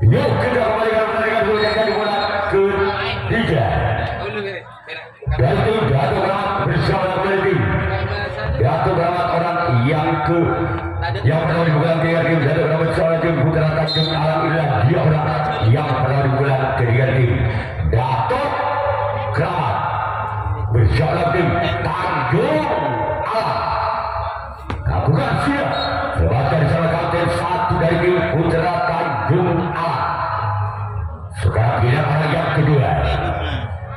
Yuk kita kembali ke pertandingan dulu yang tadi bola ketiga. Dan itu Dato' Keramat bersama kembali tim. Dato' Keramat orang yang pernah dibuat ketiga tim. Dato' Keramat bersama tim Putra Tanjung Alam inilah dia orang yang pernah dibuat ketiga tim. Dato' Keramat bersama tim Tanjung Alam. Lakukan siap. Lewatkan di sana kapten satu dari tim Putra Tanjung Alam. Sekarang kita orang yang kedua.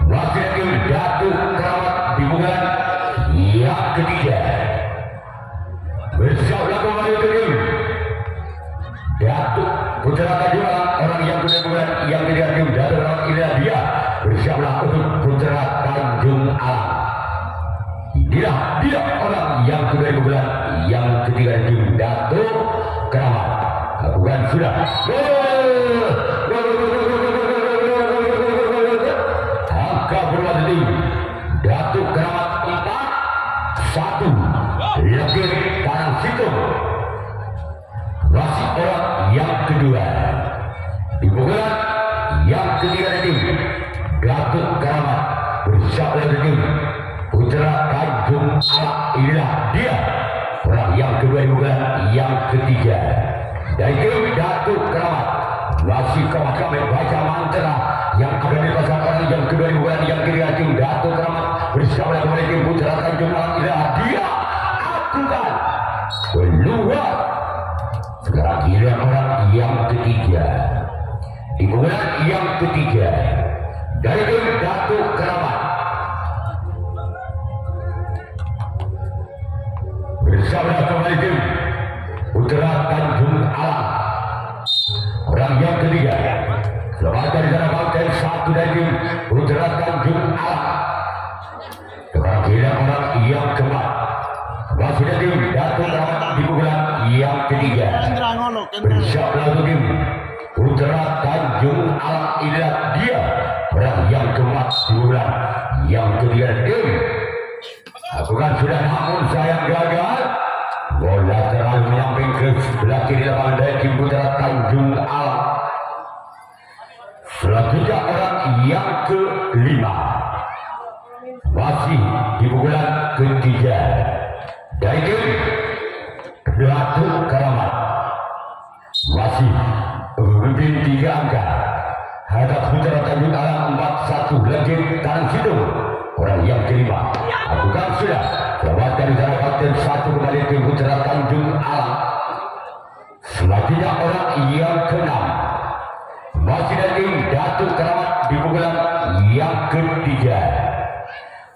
Masih tim Dato' Keramat di bulan yang ketiga. Bersiaplah kembali tim Dato' Putra Tanjung Alam orang yang kedua bulan yang ketiga tim Dato' Keramat inilah dia. Bersiaplah untuk Putra Tanjung Alam. Inilah dia orang yang kedua bulan yang ketiga tim Dato' Keramat. Lakukan sudah. Angka berubah tim Dato' Keramat 4-1. Legit Tanah Situ. Masih orang yang kedua. Di bulan yang ketiga tim Dato' Keramat bersama tim Putra Tanjung Alam. Inilah dia orang yang kedua di bulan yang ketiga. Dari tim Dato' Keramat masih kami baca mantra yang akan dipasang orang yang kedua di bulan yang ketiga tim Dato' Keramat bersama kembali tim Putra Tanjung Alam. Inilah dia akukan keluar. Sekarang giliran orang yang ketiga di bulan yang ketiga dari tim Dato' Keramat bersama kembali tim Putra Tanjung Alam. Orang yang ketiga selamat dari sana kapten satu dari tim Putra Tanjung Alam. Sekarang giliran orang yang keempat masih dari tim Dato' Keramat di bulan yang ketiga bersama tim Putra Tanjung Alam. Inilah dia orang yang keempat di bulan yang ketiga tim. Lakukan sudah namun sayang gagal. Bola terlalu menyamping ke sebelah kiri lapangan dari tim Putra Tanjung Alam. Selanjutnya orang yang kelima masih di bulan ketiga dari tim Dato' Keramat masih memimpin 3 angka. Hadap Putra Tanjung Alam 4-1. Legit Tanah Situ orang yang kelima. Lakukan sudah. Selamat dari sana kapten satu kembali tim Putra Tanjung Alam. Selanjutnya orang yang keenam masih dari tim Dato' Keramat di bulan yang ketiga.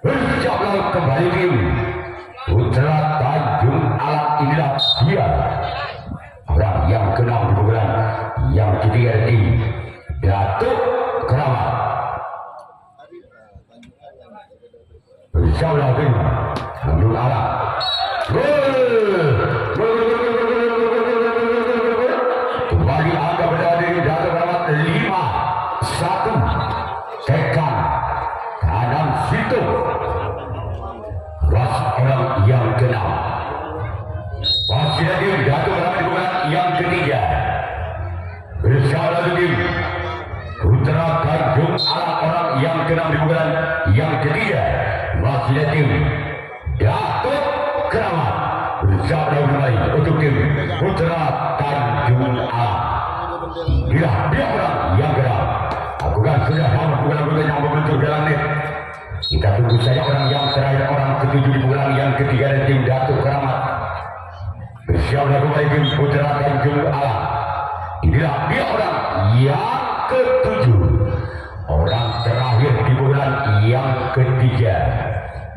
Bersiaplah kembali tim Putra Tanjung Alam. Inilah dia orang yang keenam di bulan yang ketiga tim Dato' Keramat. Bersama tim Tanjung Alam. Kembali angka berada di Dato' Keramat 5-1. Tekan kanan situ. Ras orang yang keenam masih dari Dato' Keramat di bulan yang ketiga. Bersama tim Putra Tanjung Alam orang yang keenam di bulan yang ketiga. Masih dari tim Dato' Keramat bersama kembali untuk tim Putra Tanjung Alam. Inilah dia orang yang keenam. Lakukan sudah namun bukan yang membentuk dalam net. Kita tunggu saja orang yang terakhir orang ketujuh di bulan yang ketiga dari tim Dato' Keramat bersama kembali tim Putra Tanjung Alam. Inilah dia orang yang ketujuh, orang terakhir di bulan yang ketiga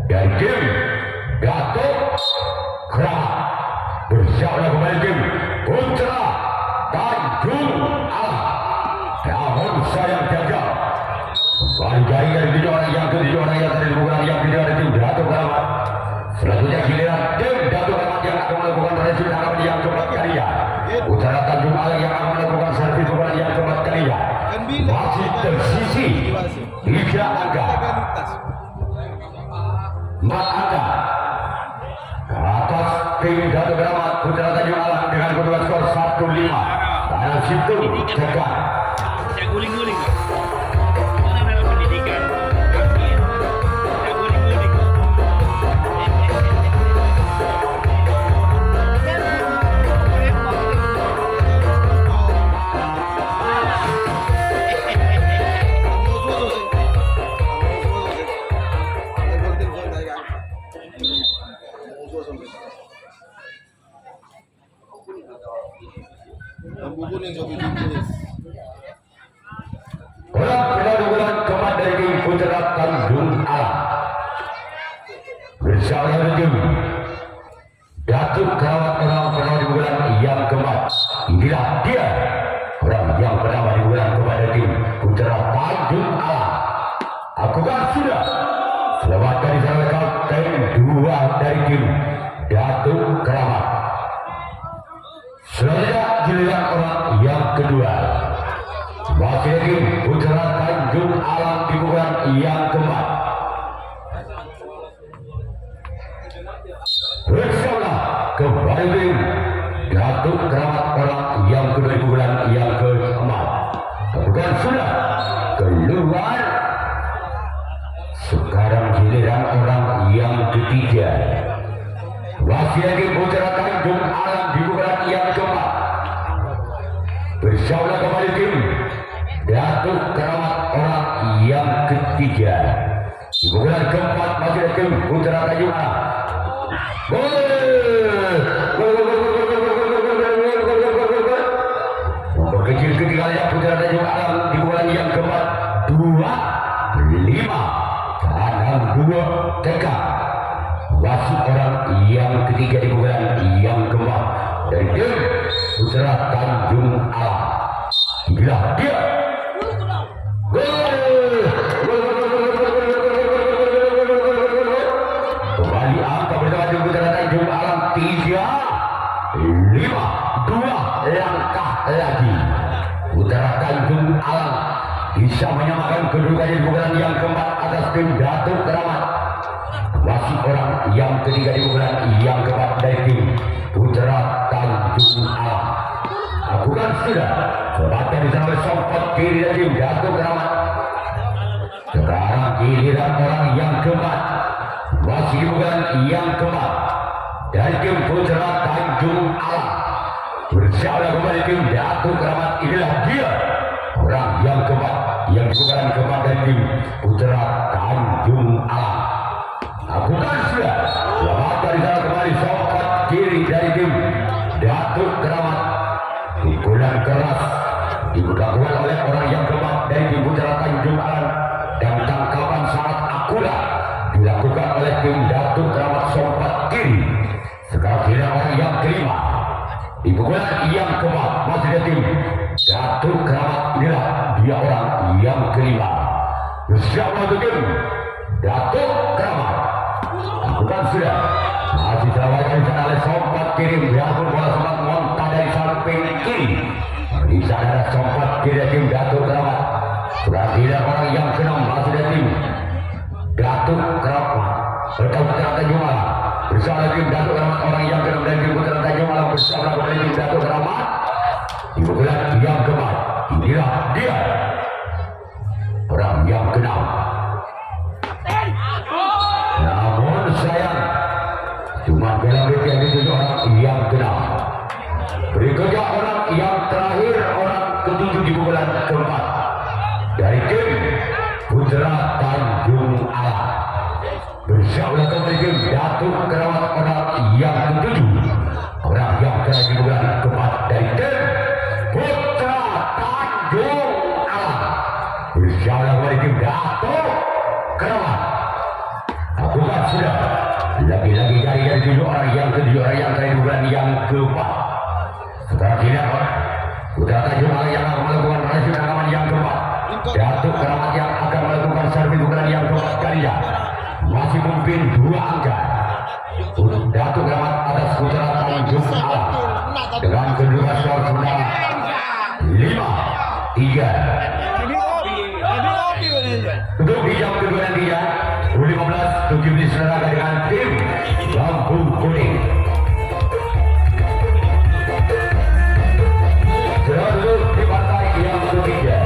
dari tim Dato' Keramat bersama kembali tim Putra Tanjung Alam. Namun sayang gagal. Kembali dari tujuh orang yang ketujuh orang yang tadi di bulan yang ketiga dari tim Dato' Keramat. Selanjutnya giliran tim Dato' Keramat yang akan melakukan review tanggapan yang keempat kalinya. Putra Tanjung Alam yang akan melakukan servis bulan yang keempat kalinya. Masih tersisi 3 angka. 4 angka ke atas tim Dato' Keramat Putra Tanjung Alam dengan kedudukan skor 1-5. Tanah Situ tekan guling-guling. Mana dalam pendidikan? Yakin. Nggak guling-guling. Orang kedua-duaan kemat dari tim Putra Tanjung Alam bersama tim Datuk Kerawat orang pertama di bulan yang keempat. Inilah dia orang yang pertama di bulan kepada tim Putra Tanjung Alam. Aku kan sudah selamat dari salah kapten dua dari tim Datuk Kerawat. Selanjutnya giliran orang yang kedua. Masih tim Putra Tanjung Alam di bulan yang keempat. Bersama kembali tim Datuk Kerawat orang yang kedua di bulan yang keempat. Bukan sudah keluar. Sekarang giliran orang yang ketiga. Masih tim Putra Tanjung Alam di bulan yang keempat. Bersama kembali tim Datuk Kerawat orang yang ketiga. Di bulan keempat masih ada tim Putra Tanjung Alam. Kecil ketiganya Putra Tanjung Alam di bulan yang keempat 2-5 kanan 2 tekan. Masih orang yang ketiga di bulan yang keempat dari tim Putra Tanjung Alam. Inilah dia. Kembali angka bersama tim Putra Tanjung Alam 3-5 2 langkah lagi. Putra Tanjung Alam bisa menyamakan kedudukannya di bulan yang keempat atas tim Datuk Kerawat. Masih orang yang ketiga di bulan yang keempat dari tim Putra Tanjung Alam. Aku kan sudah sebatnya di sana sempat kiri dari tim Datuk Kerawat. Sekarang giliran orang yang keempat. Masih di bulan yang keempat dari tim Putra Tanjung Alam. Bersama kembali tim Datuk Kerawat. Inilah dia orang yang keempat yang di bulan keempat dari tim Putra Tanjung Alam. Aku kan sudah selamat dari sana kembali sempat kiri dari tim Datuk Kerawat. Pukulan keras dilakukan oleh orang yang keempat dari tim Putra Tanjung Alam dan tangkapan sangat akurat dilakukan oleh tim Datuk Kerawat sompat kiri. Sekarang tidak orang yang kelima di pukulan yang keempat masih ada tim Datuk Kerawat. Inilah dia orang yang kelima bersama tim Datuk Kerawat. Bukan sudah masih terlalu oleh sompat kiri biarpun bola sempat monta dari samping kiri. Di sana ada sompat kiri tim Datuk Kerawat. Berarti ada orang yang keenam masih ada tim Datuk Kerawat. Bertemu Putra Tanjung Alam bersama tim Datuk Kerawat orang yang keenam dan tim Putra Tanjung Alam bersama kembali tim Datuk Kerawat. Di bulan yang keempat inilah dia orang yang keenam. Namun sayang cuma dalam yang dituju orang yang keenam. Berikutnya orang yang terakhir orang ketujuh di bulan keempat dari tim Putra Tanjung Alam. Bersama kembali tim Datuk Kerawat orang yang ketujuh. Orang yang terakhir di bulan keempat dari tim Putra Tanjung Alam. Bersama kembali tim Datuk Kerawat. Aku kan sudah lagi-lagi dari tujuh orang yang ketujuh orang yang terakhir di bulan yang keempat. Setelah tidak Putra Tanjung Alam yang akan melakukan rasi rekaman yang keempat. Datuk Kerawat yang akan melakukan servis bukan yang keempat kalinya. Masih mungkin 2 angka. Datuk Kerawat atas Putra Tanjung Alam dengan kedudukan skor sudah 5-3. Untuk di jam kedua nantinya U15 tujuh diselenggarakan dengan tim Lampu Kuning. Terus di partai yang ketiga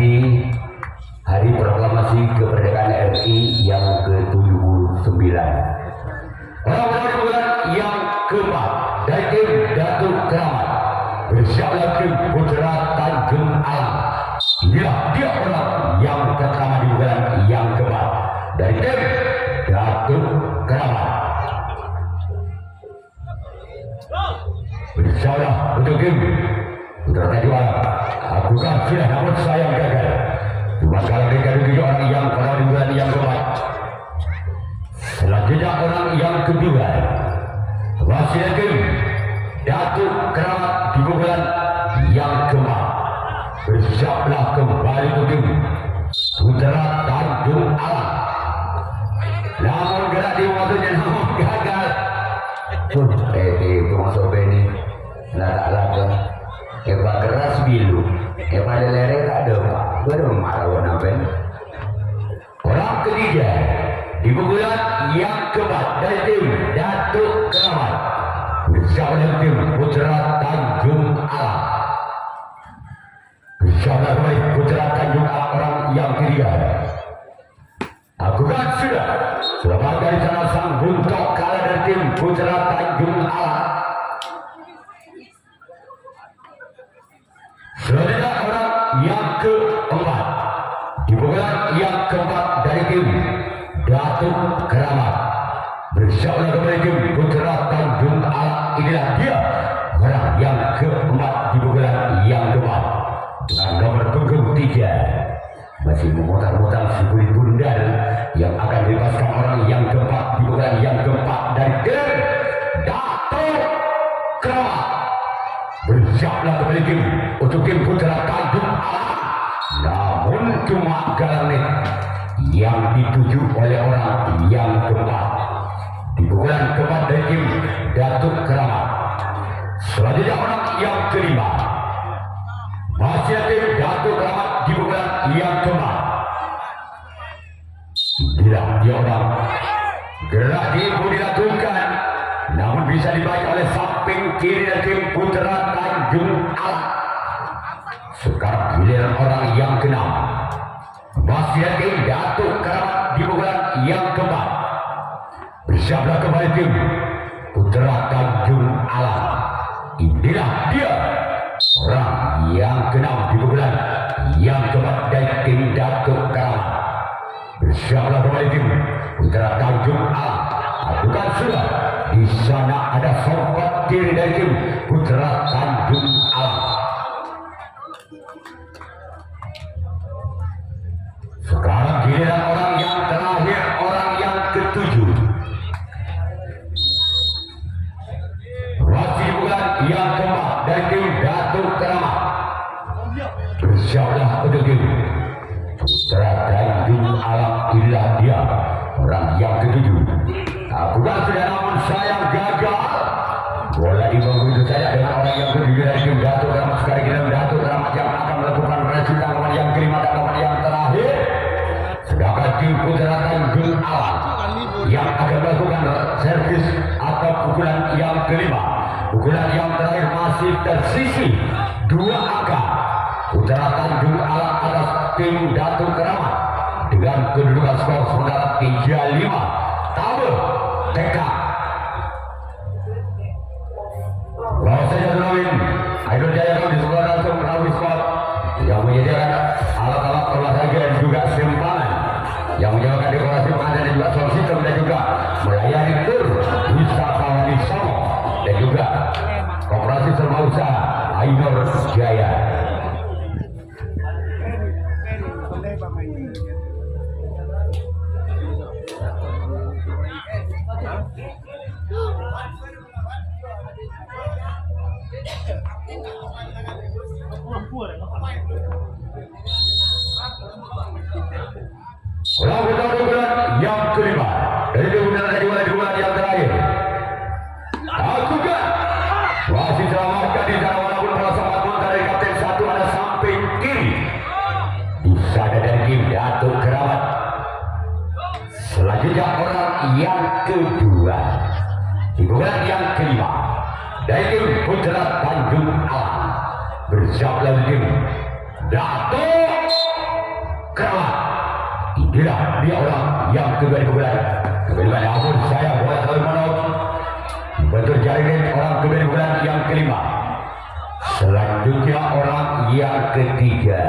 memperingati Hari Proklamasi Kemerdekaan RI yang ke-79. Orang-orang bulan yang keempat dari tim Datuk Keramat bersama tim Putra Tanjung Alang. Inilah dia orang yang pertama di bulan yang keempat dari tim Datuk Keramat. Bersama untuk tim Putra Tanjung Alang. Aku kan sudah, namun sayang gagal. Cuma kalau mereka tujuh orang yang pada di bulan yang keempat. Selanjutnya orang yang kedua masih tim Datuk Keramat di bulan yang keempat. Bersiaplah kembali untuk tim Putra Tanjung Alang. Namun gerak di waktunya namun gagal. Itu masuk Benny. Nah tak lakukan. Hebat keras bilu. Hebat lere tak ada pak. Baru marah warna Ben. Orang ketiga di bulan yang keempat dari tim Datuk Keramat bersama dengan tim Putra Tanjung Alang. Bersama kembali Putra Tanjung Alang orang yang ketiga. Aku kan sudah dari sana sang buntok kalah dari tim Putra Tanjung Alang. Selanjutnya orang yang keempat di bulan yang keempat dari tim Datuk Keramat bersama kembali tim Putra Tanjung Alang. Inilah dia orang yang keempat di bulan yang keempat dengan nomor punggung 3 masih memutar-mutar si kulit bundar yang akan dilepaskan orang yang keempat di bulan yang keempat dari tim Datuk Keramat. Bersiaplah kembali tim untuk tim Putra Tanjung Alang. Namun cuma galang yang dituju oleh orang yang keempat di bulan keempat dari tim Datuk Keramat. Selanjutnya orang yang kelima masih tim Datuk Keramat di bulan yang keempat. Bila dia orang gerak ibu dilakukan, namun bisa dibaca oleh samping kiri dari tim Putra Tanjung Alang. Sekarang giliran orang yang keenam masih tim Datuk Keramat di bulan yang keempat. Bersiaplah kembali tim Putra Tanjung Alang. Inilah dia orang yang keenam di bulan yang keempat dari tim Datuk Keramat. Bersiaplah kembali tim Putra Tanjung Alang. Bukan sudah di sana ada sobat kiri dari tim Putra Tanjung Alang. Sekarang giliran orang yang terakhir, orang yang ketujuh. Masih bukan yang keempat dari tim Datuk Keramat. Bersiaplah untuk tim Putra Tanjung Alang. Inilah dia orang yang ketujuh. Bukan sudah, namun sayang gagal. Bola dibangun itu saja dengan orang yang ketujuh dari tim Datuk Keramat. Sekarang giliran Datuk Keramat yang akan melakukan resitan kawan yang kelima dan kawan yang terakhir. Sedangkan tim Putra Tanjung Alang yang akan melakukan servis atau pukulan yang kelima. Pukulan yang terakhir masih tersisi 2 angka. Putra Tanjung Alang atas tim Datuk Keramat dengan kedudukan skor sementara 3-5. Tabel TK. Bawa saja Tunawin Aidul Jaya di sebelah langsung melalui skor yang menyediakan alat-alat olahraga dan juga simpangan, yang menjalankan dekorasi pengantin dan juga sound system, dan juga melayani tur wisatawan di Samo dan juga Koperasi Serba Usaha Ainur Jaya. Lalu bulan yang kelima dari bulan yang terakhir. Aku kan masih selamatkan di sana walaupun bola sempat muntah dari kapten satu ada samping kiri. Di sana dari tim Datuk Keramat. Selanjutnya orang yang kedua di bulan yang kelima dari tim Putra Tanjung Alang. Bersiaplah tim Datuk Keramat. Inilah dia orang yang kedua di bulan. Kedua namun saya boleh tahu mana betul jaringan orang kedua di bulan yang kelima. Selanjutnya orang yang ketiga.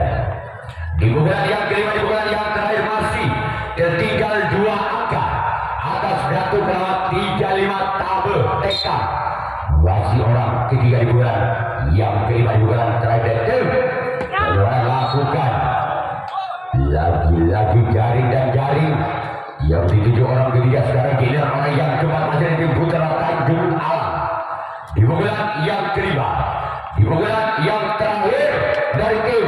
Di bulan yang kelima, di bulan yang terakhir masih tertinggal 2 angka atas Datu Keramat 35 tabel tekad. Masih orang ketiga di bulan yang kelima di bulan terakhir. Bagaimana lakukan lagi-lagi jaring dan jaring yang dituju orang ketiga. Sekarang giliran orang yang keempat masih di Putra Tanjung Alam. Di bulan yang kelima, di bulan yang terakhir dari tim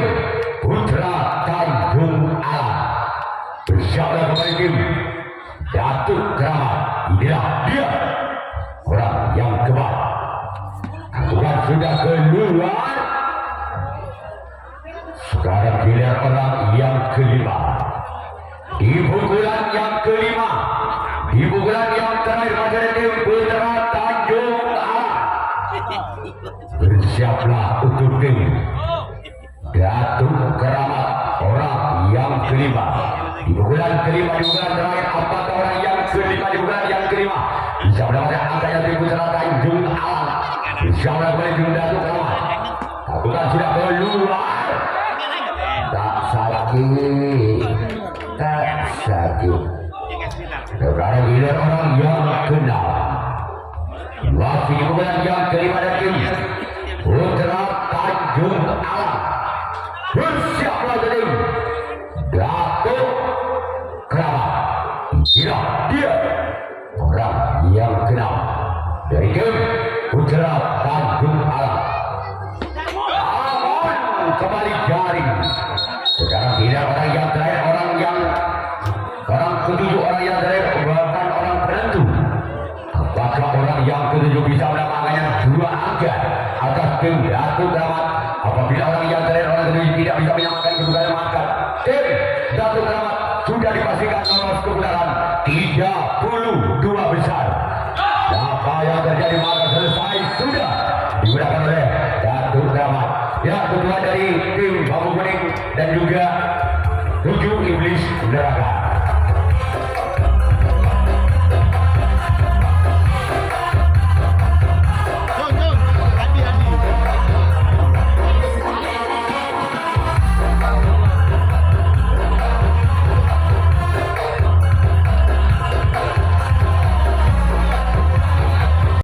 Putra Tanjung Alam. Bersiaplah kembali tim Datuk Keramat. Inilah dia orang yang keempat. Bukan sudah keluar. Sekarang giliran orang yang kelima. Di pukulan yang kelima, di pukulan yang terakhir pada tim Putra Tanjung Alam. Bersiaplah untuk tim Datuk Keramat orang yang kelima. Di pukulan kelima, di pukulan terakhir, apakah orang yang kelima di pukulan yang kelima bisa mendapatkan angka yang tim Putra Tanjung Alam? Bersiaplah kembali tim Datuk Keramat. Bukan sudah keluar. Tak sakit, tak sakit. Sekarang giliran orang yang kenal. Masih di bulan yang kelima dan tim Putra Tanjung Alam. Bersiaplah tim Datuk Keramat. Inilah dia orang yang kenal dari tim Putra Tanjung Alam. Kembali jaring. Sekarang tidak orang yang terakhir, orang ketujuh, orang yang terakhir bahkan orang penentu. Apakah orang yang ketujuh bisa mendapatkan 2 angka atas tim Datuk Keramat? Apabila orang yang terakhir, orang ketujuh tidak bisa menyamakan kedudukan, maka tim Datuk Keramat sudah dipastikan lolos ke putaran 32 besar. Apa yang terjadi maka selesai sudah digunakan oleh Datuk Keramat. Ya, ketua dari tim Bambu Kuning dan juga 7 Iblis Neraka.